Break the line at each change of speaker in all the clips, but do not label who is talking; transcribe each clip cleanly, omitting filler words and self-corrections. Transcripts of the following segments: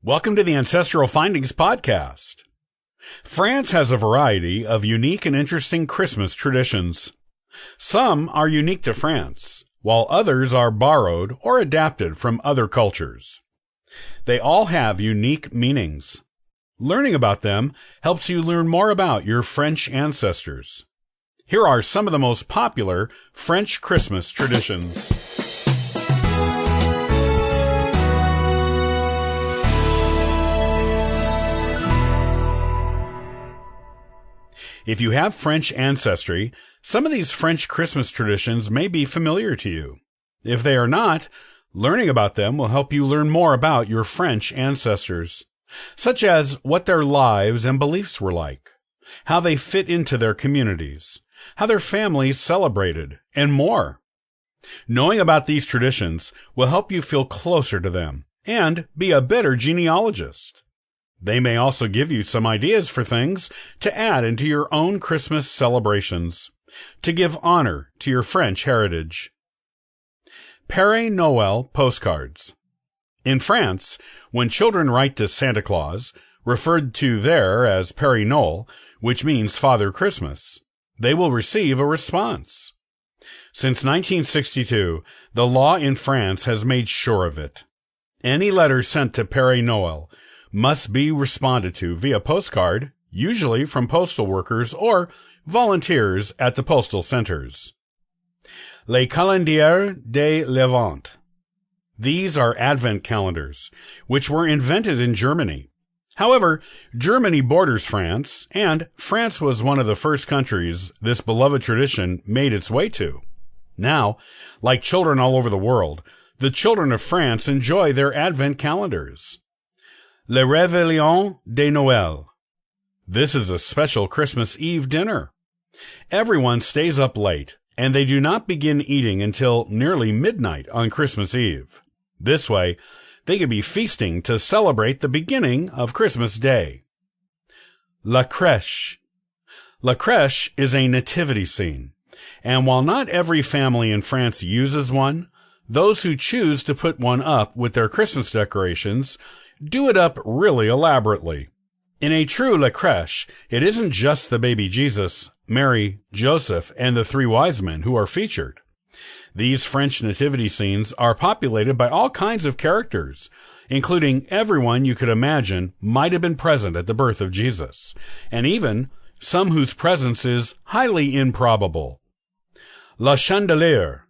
Welcome to the Ancestral Findings Podcast. France has a variety of unique and interesting Christmas traditions. Some are unique to France, while others are borrowed or adapted from other cultures. They all have unique meanings. Learning about them helps you learn more about your French ancestors. Here are some of the most popular French Christmas traditions. If you have French ancestry, some of these French Christmas traditions may be familiar to you. If they are not, learning about them will help you learn more about your French ancestors, such as what their lives and beliefs were like, how they fit into their communities, how their families celebrated, and more. Knowing about these traditions will help you feel closer to them and be a better genealogist. They may also give you some ideas for things to add into your own Christmas celebrations, to give honor to your French heritage. Père Noël postcards. In France, when children write to Santa Claus, referred to there as Père Noël, which means Father Christmas, they will receive a response. Since 1962, the law in France has made sure of it. Any letter sent to Père Noël must be responded to via postcard, usually from postal workers or volunteers at the postal centers. Les calendriers de l'Avent. These are Advent calendars, which were invented in Germany. However, Germany borders France, and France was one of the first countries this beloved tradition made its way to. Now, like children all over the world, the children of France enjoy their Advent calendars. Le Réveillon de Noël. This is a special Christmas Eve dinner. Everyone stays up late, and they do not begin eating until nearly midnight on Christmas Eve. This way, they can be feasting to celebrate the beginning of Christmas Day. La Crèche. La Crèche is a nativity scene, and while not every family in France uses one, those who choose to put one up with their Christmas decorations do it up really elaborately. In a true La Crèche, it isn't just the baby Jesus, Mary, Joseph, and the three wise men who are featured. These French nativity scenes are populated by all kinds of characters, including everyone you could imagine might have been present at the birth of Jesus, and even some whose presence is highly improbable. La Chandelière.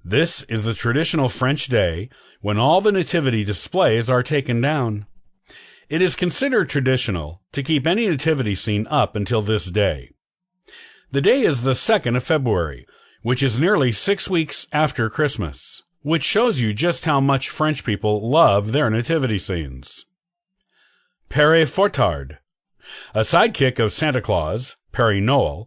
This is the traditional French day when all the nativity displays are taken down. It is considered traditional to keep any nativity scene up until this day. The day is the 2nd of February, which is nearly 6 weeks after Christmas, which shows you just how much French people love their nativity scenes. Père Fouettard. A sidekick of Santa Claus, Père Noël,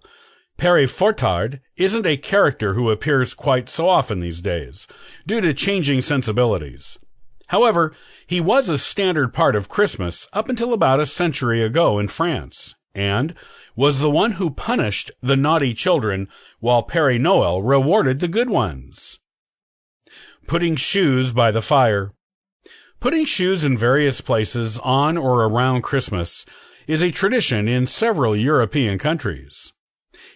Père Fouettard isn't a character who appears quite so often these days, due to changing sensibilities. However, he was a standard part of Christmas up until about a century ago in France, and was the one who punished the naughty children while Père Noël rewarded the good ones. Putting shoes by the fire. Putting shoes in various places on or around Christmas is a tradition in several European countries.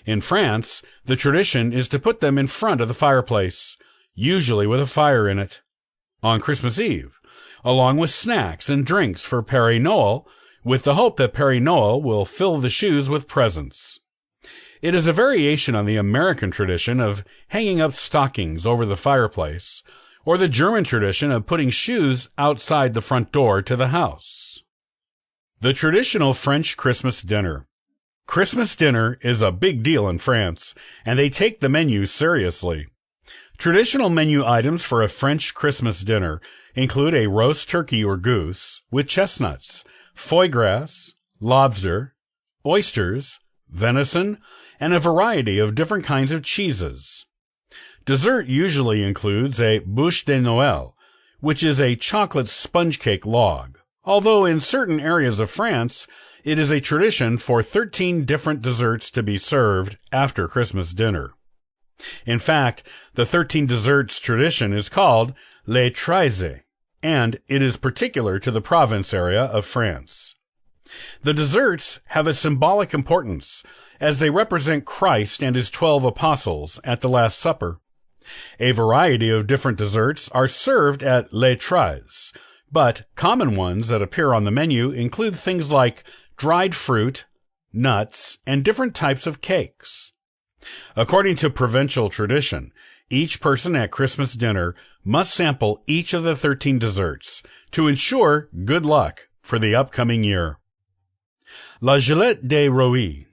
In France, the tradition is to put them in front of the fireplace, usually with a fire in it, on Christmas Eve, along with snacks and drinks for Père Noël, with the hope that Père Noël will fill the shoes with presents. It is a variation on the American tradition of hanging up stockings over the fireplace, or the German tradition of putting shoes outside the front door to the house. The traditional French Christmas dinner. Christmas dinner is a big deal in France, and they take the menu seriously. Traditional menu items for a French Christmas dinner include a roast turkey or goose with chestnuts, foie gras, lobster, oysters, venison, and a variety of different kinds of cheeses. Dessert usually includes a bûche de Noël, which is a chocolate sponge cake log, although in certain areas of France, it is a tradition for 13 different desserts to be served after Christmas dinner. In fact, the 13 desserts tradition is called les 13, and it is particular to the Provence area of France. The desserts have a symbolic importance, as they represent Christ and his 12 apostles at the Last Supper. A variety of different desserts are served at Les Tres, but common ones that appear on the menu include things like dried fruit, nuts, and different types of cakes. According to provincial tradition, each person at Christmas dinner must sample each of the 13 desserts to ensure good luck for the upcoming year. La Galette des Rois.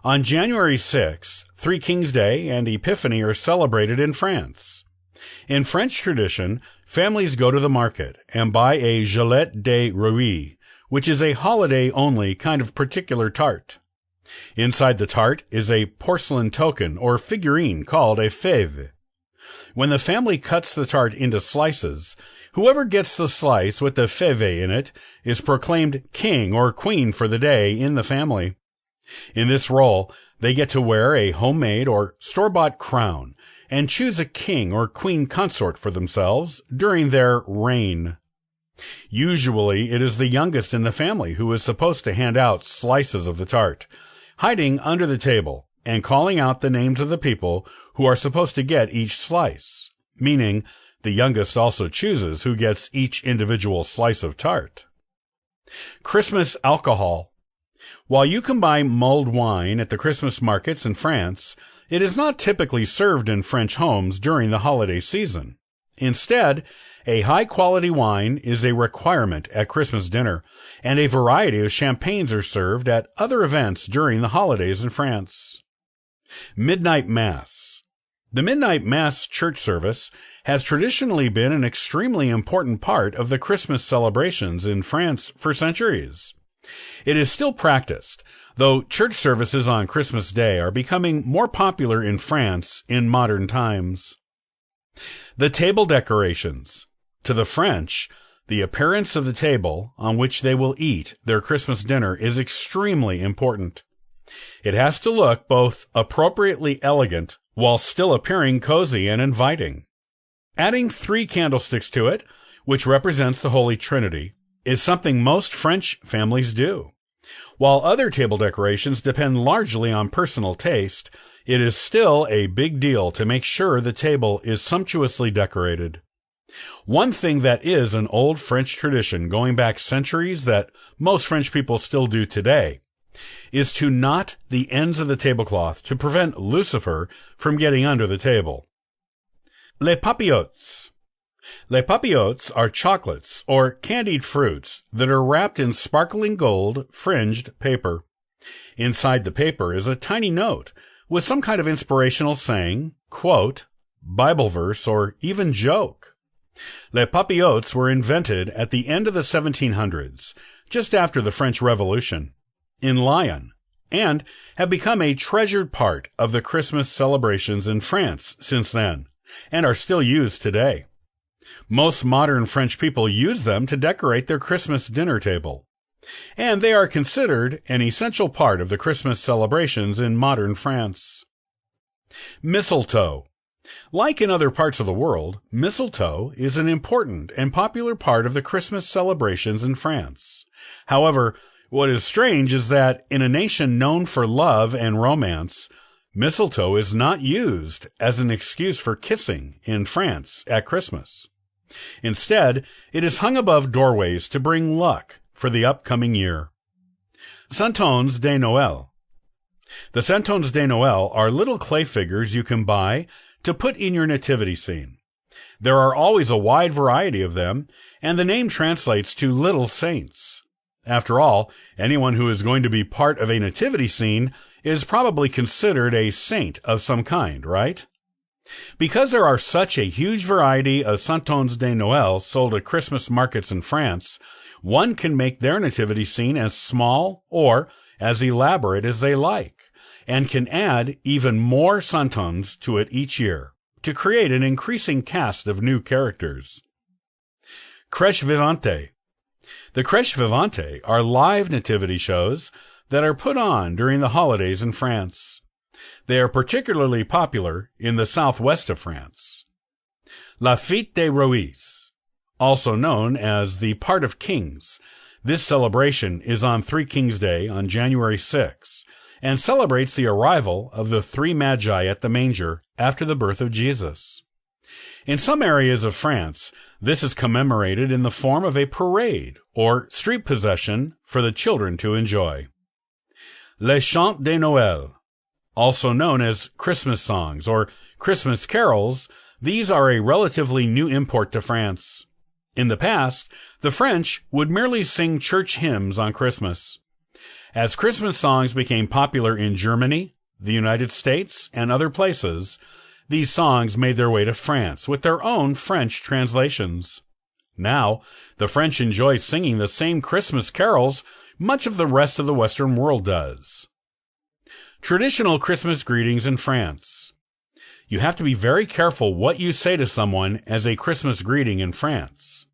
On January 6, Three Kings Day and Epiphany are celebrated in France. In French tradition, families go to the market and buy a Galette des Rois, which is a holiday-only kind of particular tart. Inside the tart is a porcelain token or figurine called a fève. When the family cuts the tart into slices, whoever gets the slice with the fève in it is proclaimed king or queen for the day in the family. In this role, they get to wear a homemade or store-bought crown and choose a king or queen consort for themselves during their reign. Usually, it is the youngest in the family who is supposed to hand out slices of the tart, hiding under the table and calling out the names of the people who are supposed to get each slice, meaning the youngest also chooses who gets each individual slice of tart. Christmas alcohol. While you can buy mulled wine at the Christmas markets in France, it is not typically served in French homes during the holiday season. Instead, a high-quality wine is a requirement at Christmas dinner, and a variety of champagnes are served at other events during the holidays in France. Midnight Mass. The Midnight Mass church service has traditionally been an extremely important part of the Christmas celebrations in France for centuries. It is still practiced, though church services on Christmas Day are becoming more popular in France in modern times. The table decorations. To the French, the appearance of the table on which they will eat their Christmas dinner is extremely important. It has to look both appropriately elegant while still appearing cozy and inviting. Adding 3 candlesticks to it, which represents the Holy Trinity, is something most French families do. While other table decorations depend largely on personal taste, it is still a big deal to make sure the table is sumptuously decorated. One thing that is an old French tradition going back centuries that most French people still do today is to knot the ends of the tablecloth to prevent Lucifer from getting under the table. Les papillotes. Les papillotes are chocolates or candied fruits that are wrapped in sparkling gold fringed paper. Inside the paper is a tiny note with some kind of inspirational saying, quote, Bible verse, or even joke. Les papillotes were invented at the end of the 1700s, just after the French Revolution, in Lyon, and have become a treasured part of the Christmas celebrations in France since then, and are still used today. Most modern French people use them to decorate their Christmas dinner table, and they are considered an essential part of the Christmas celebrations in modern France. Mistletoe. Like in other parts of the world, mistletoe is an important and popular part of the Christmas celebrations in France. However, what is strange is that in a nation known for love and romance, mistletoe is not used as an excuse for kissing in France at Christmas. Instead, it is hung above doorways to bring luck for the upcoming year. Santons de Noël. The Santons de Noël are little clay figures you can buy to put in your nativity scene. There are always a wide variety of them, and the name translates to little saints. After all, anyone who is going to be part of a nativity scene is probably considered a saint of some kind, right? Because there are such a huge variety of Santons de Noël sold at Christmas markets in France, one can make their nativity scene as small or as elaborate as they like, and can add even more Santons to it each year to create an increasing cast of new characters. Crèche Vivante. The Crèche Vivante are live nativity shows that are put on during the holidays in France. They are particularly popular in the southwest of France. La Fête des Rois. also known as the Part of Kings. This celebration is on Three Kings Day on January 6, and celebrates the arrival of the three magi at the manger after the birth of Jesus. In some areas of France, this is commemorated in the form of a parade or street procession for the children to enjoy. Les Chants de Noël, also known as Christmas songs or Christmas carols, these are a relatively new import to France. In the past, the French would merely sing church hymns on Christmas. As Christmas songs became popular in Germany, the United States, and other places, these songs made their way to France with their own French translations. Now, the French enjoy singing the same Christmas carols much of the rest of the Western world does. Traditional Christmas greetings in France. You have to be very careful what you say to someone as a Christmas greeting in France.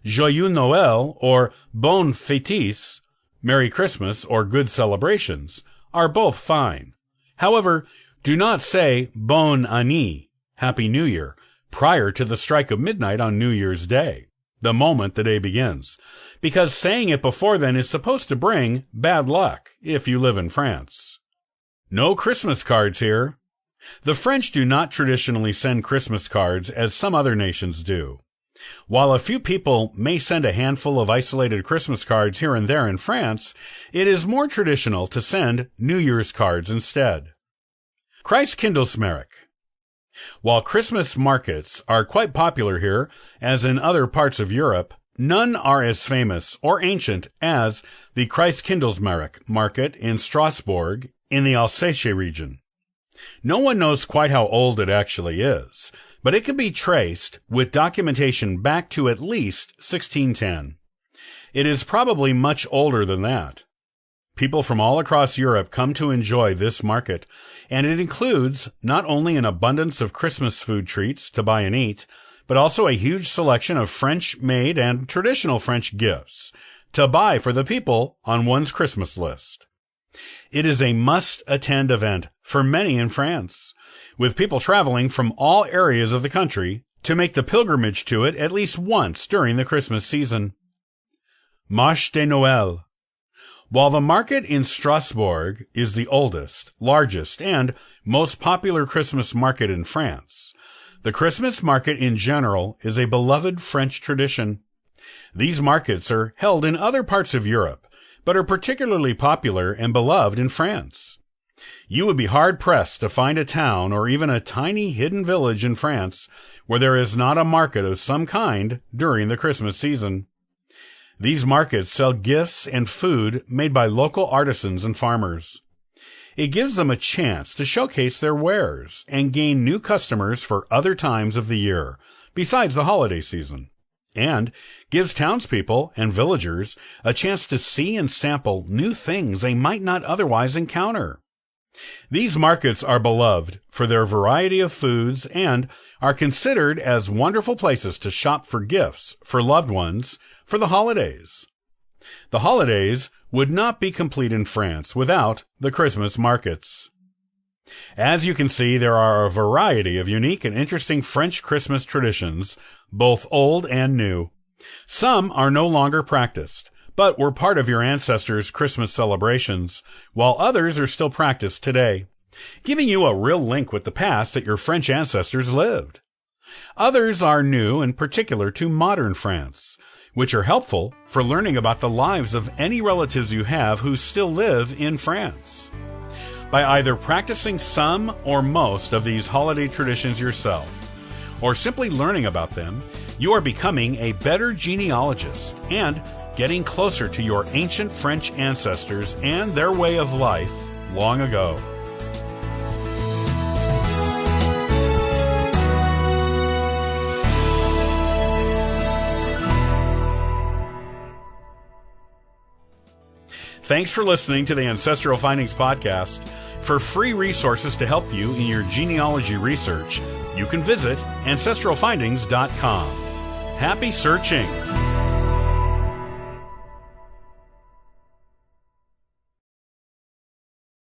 Joyeux Noël or Bonne Fêtes, Merry Christmas or Good Celebrations, are both fine. However, do not say Bonne Année, Happy New Year, prior to the strike of midnight on New Year's Day, the moment the day begins, because saying it before then is supposed to bring bad luck if you live in France. No Christmas cards here. The French do not traditionally send Christmas cards as some other nations do. While a few people may send a handful of isolated Christmas cards here and there in France, it is more traditional to send New Year's cards instead. Christkindlesmarkt. While Christmas markets are quite popular here, as in other parts of Europe, none are as famous or ancient as the Christkindlesmarkt market in Strasbourg in the Alsace region. No one knows quite how old it actually is, but it can be traced with documentation back to at least 1610. It is probably much older than that. People from all across Europe come to enjoy this market, and it includes not only an abundance of Christmas food treats to buy and eat, but also a huge selection of French-made and traditional French gifts to buy for the people on one's Christmas list. It is a must-attend event for many in France, with people traveling from all areas of the country to make the pilgrimage to it at least once during the Christmas season. Marché de Noël. While the market in Strasbourg is the oldest, largest, and most popular Christmas market in France, the Christmas market in general is a beloved French tradition. These markets are held in other parts of Europe, but are particularly popular and beloved in France. You would be hard-pressed to find a town or even a tiny hidden village in France where there is not a market of some kind during the Christmas season. These markets sell gifts and food made by local artisans and farmers. It gives them a chance to showcase their wares and gain new customers for other times of the year, besides the holiday season, and gives townspeople and villagers a chance to see and sample new things they might not otherwise encounter. These markets are beloved for their variety of foods and are considered as wonderful places to shop for gifts for loved ones for the holidays. The holidays would not be complete in France without the Christmas markets. As you can see, there are a variety of unique and interesting French Christmas traditions, both old and new. Some are no longer practiced, but were part of your ancestors' Christmas celebrations, while others are still practiced today, giving you a real link with the past that your French ancestors lived. Others are new and particular to modern France, which are helpful for learning about the lives of any relatives you have who still live in France. By either practicing some or most of these holiday traditions yourself, or simply learning about them, you are becoming a better genealogist and getting closer to your ancient French ancestors and their way of life long ago. Thanks for listening to the Ancestral Findings Podcast. For free resources to help you in your genealogy research, you can visit ancestralfindings.com. Happy searching!